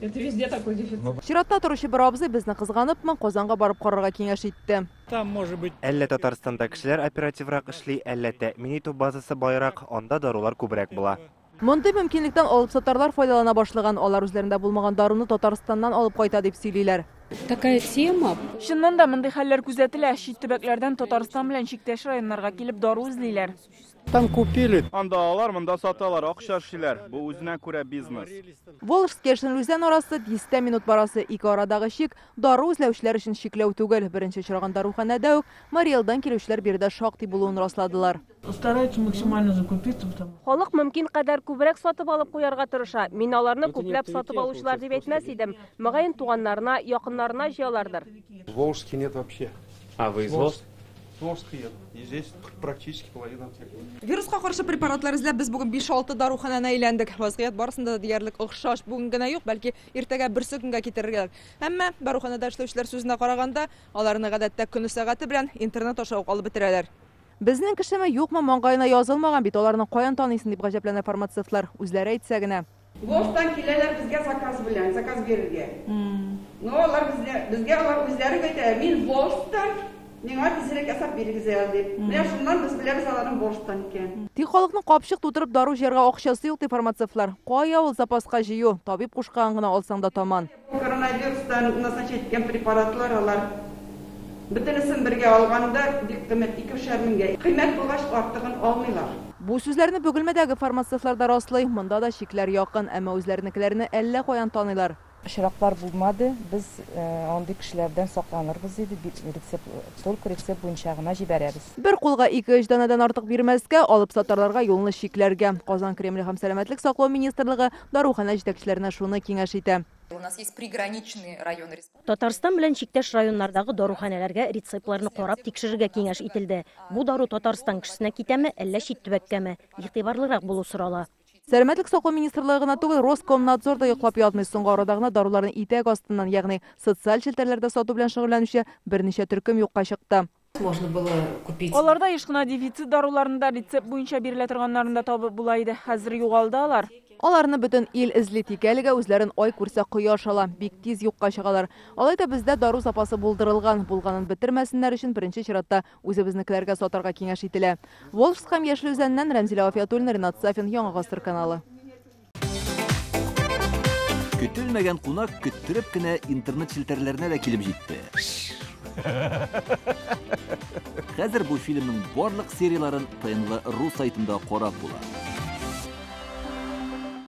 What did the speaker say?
Это везде такой дефицит. Чиратта торучы бір абзый безне кызганыпмы, Казанга барып карарга кеңеш итте. Там может быть. Әллә Татарстанда кешеләр оперативрак эшли, әллә тәэмин итү базасы байрак, анда дарулар күбрәк була. Мондый мөмкинлектән алып сатарлар файдалана башлаган, алар үзләрендә булмаган даруны Татарстаннан алып кайта дип сөйлиләр. Такая тема. Чыннан да мондый хәлләр күзәтелә. Чит төбәкләрдән Татарстан белән чиктәш районнарга килеп дару эзлиләр. Там купили. Анда алар, монда саталар, акча эшлиләр. Бу үзенә күрә бизнес. Волжский Шенлүзән арасы 10 минут барасы, ике арадагы чик дару эзләүчеләр өчен чикләү түгел. Беренче очраган даруханәдә үк Мариэлдан килүчеләр биредә шактый булуын расладылар. Стараются максимально закупиться, потому Халык мөмкин кадәр күбрәк сатып алып куярга тырыша. Мин аларны күпләп сатып алучылар дип әйтмәс идем. Мөгаен туганнарына, якыннарына җыялардыр. Волжский нет вообще. А вы из Волжска? Волжский нет. И здесь практически половина аптек. Вирусқа каршы препаратлар эзләп без бүген 5-6 даруханәне әйләндек. Вазгыять барысында да диярлек охшаш. Бүген генә юк, бәлки иртәгә берсе көнгә китерергә. Әмма даруханәдә эшләүчеләр сүзенә караганда, аларны гадәттә көне сәгате белән интернет аша ук алып бетерәләр. Безнең кешеме юкмы маңгаена язылмаган бит, аларны каян таныйсың дип гаҗәпләнә фармацевтлар. Үзләре әйтсә генә. Волжтан киләләр безгә заказ белән, заказ бирергә. Но алар безгә алар үзләре әйтә, мин Волжтан, миңа тизрәк ясап бирегез дип. Менә шуннан без беләбез аларның Волжтан икән. Тик халыкның капчык тутырып дару җыярга акчасы юк ди фармацевтлар. Кая ул запаска җыю? Табиб кушкан гына алсаң да таман. Коронавирустан назначить иткән препаратлар алар бөтенесен бергә алганда бик кыйммәт 2,5 меңгә. Кыйммәт булгач артыгын алмыйлар. Бу сүзләрне бөгелмәдәге фармацевтлар да раслый. Монда да чикләр якын, әмма үзләренекеләрне әллә каян таныйлар. Очраклар булмады. Без андый кешеләрдән сакланырбыз диде. Только рецепт буенча гына җибәрәбез. Бер кулга 2-3 данадан артык бирмәскә, алып сатарларга юлны чикләргә. Казан Кремль һәм сәламәтлек саклау министрлыгы дарухана җитәкчеләренә шуны киңәш итә. У нас есть приграничные районы. Татарстан белән чиктәш районнардагы даруханәләргә рецептларны карап тикшерергә киңәш ителде. Бу дару Татарстан кешесенә китәме, әллә чит төбәккәме? Игътибарлырак булу сорала. Сәламәтлек саклау министрлыгы гына түгел, Роскомнадзор да йоклап ятмый. Соңгы арадагы даруларны итәк астыннан, ягъни социаль челтәрләрдә сату белән шөгыльләнүче берничә төркем юкка чыкты. Можно было купить. Аларда еш кына дефицит даруларында рецепт буенча бирелә торганнарын да табып була иде. Хәзер югалды алар. Аларны бөтен ил эзли, тик әлегә үзләрен ай күрсә кояш ала, бик тиз юкка чыгалар. Алайда бездә дару запасы булдырылган, булганын бетермәсеннәр өчен беренче чиратта үзебезнекеләргә сатарга киңәш ителә. Волжск һәм Яшелүзәннән Рәмзилә Вафиятуллина, Ринат Сафин, Яңа Гасыр каналы. Көтелмәгән кунак көттереп кенә интернет челтәрләренә дә килеп җитте. Хәзер бу фильмның барлык серияларын ТНВ.ру сайтында карап була.